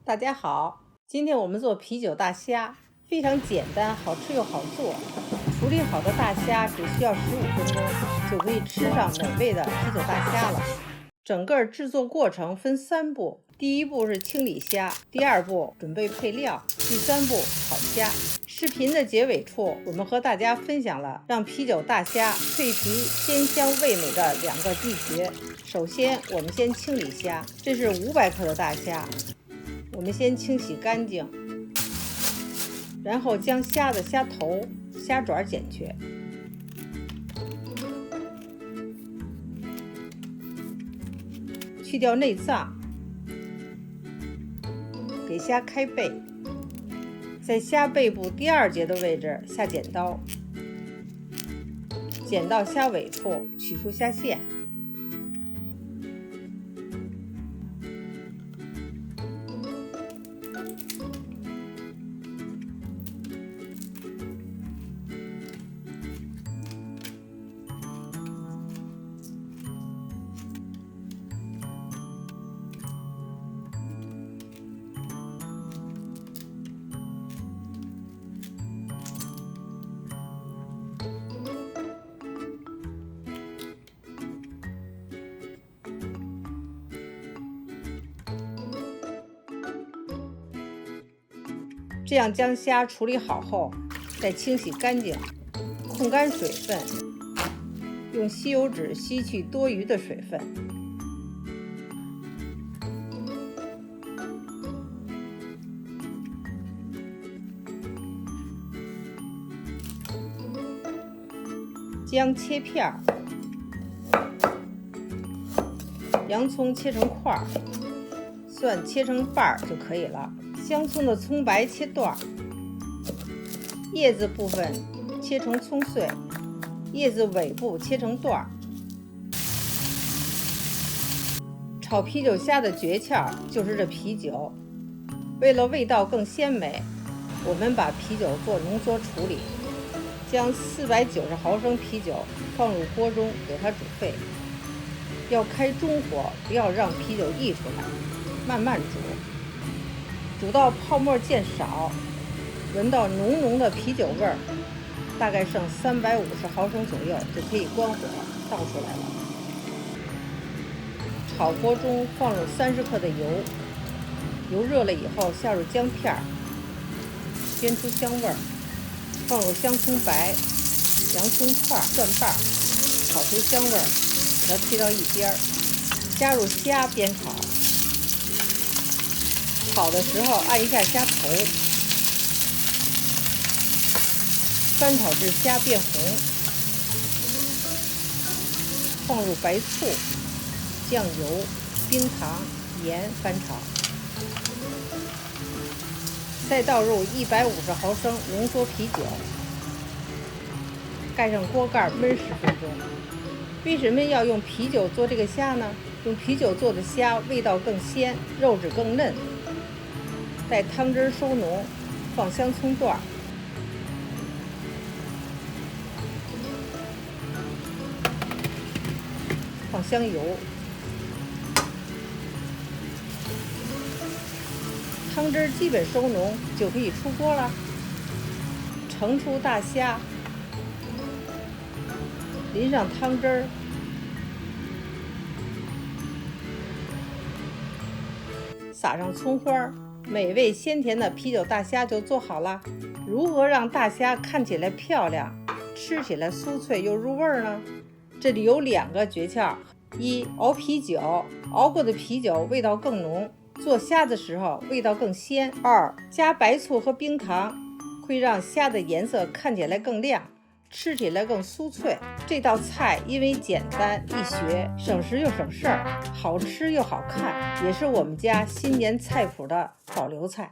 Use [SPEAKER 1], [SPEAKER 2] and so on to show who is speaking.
[SPEAKER 1] 大家好，今天我们做啤酒大虾，非常简单，好吃又好做。处理好的大虾只需要15分钟，就可以吃上美味的啤酒大虾了。整个制作过程分3步，第1步是清理虾，第2步准备配料，第3步炒虾。视频的结尾处，我们和大家分享了让啤酒大虾脆皮鲜香味美的2个秘诀。首先，我们先清理虾，这是500克的大虾，我们先清洗干净，然后将虾的虾头、虾爪剪去，去掉内脏，给虾开背，在虾背部第2节的位置下剪刀，剪到虾尾处，取出虾线。这样将虾处理好后，再清洗干净，控干水分，用吸油纸吸去多余的水分。姜切片，洋葱切成块，蒜切成瓣就可以了。香葱的葱白切段，叶子部分切成葱碎，叶子尾部切成段。炒啤酒虾的诀窍就是这啤酒，为了味道更鲜美，我们把啤酒做浓缩处理，将490毫升啤酒放入锅中给它煮沸，要开中火，不要让啤酒溢出来，慢慢煮。煮到泡沫渐少，闻到浓浓的啤酒味儿，大概剩350毫升左右，就可以关火倒出来了。炒锅中放入30克的油，油热了以后下入姜片，煸出香味儿，放入香葱白、洋葱块、蒜瓣，炒出香味儿，把它推到一边，加入虾煸炒。炒的时候按一下虾头，翻炒至虾变红，放入白醋、酱油、冰糖、盐翻炒，再倒入150毫升浓缩啤酒，盖上锅盖焖10分钟。为什么要用啤酒做这个虾呢？用啤酒做的虾味道更鲜，肉质更嫩。待汤汁收浓，放香葱段，放香油，汤汁基本收浓，就可以出锅了。盛出大虾，淋上汤汁，撒上葱花，美味鲜甜的啤酒大虾就做好了。如何让大虾看起来漂亮，吃起来酥脆又入味呢？这里有2个诀窍：一、熬啤酒，熬过的啤酒味道更浓，做虾的时候味道更鲜；2、加白醋和冰糖，会让虾的颜色看起来更亮，吃起来更酥脆。这道菜因为简单易学，省时又省事儿，好吃又好看，也是我们家新年菜谱的保留菜。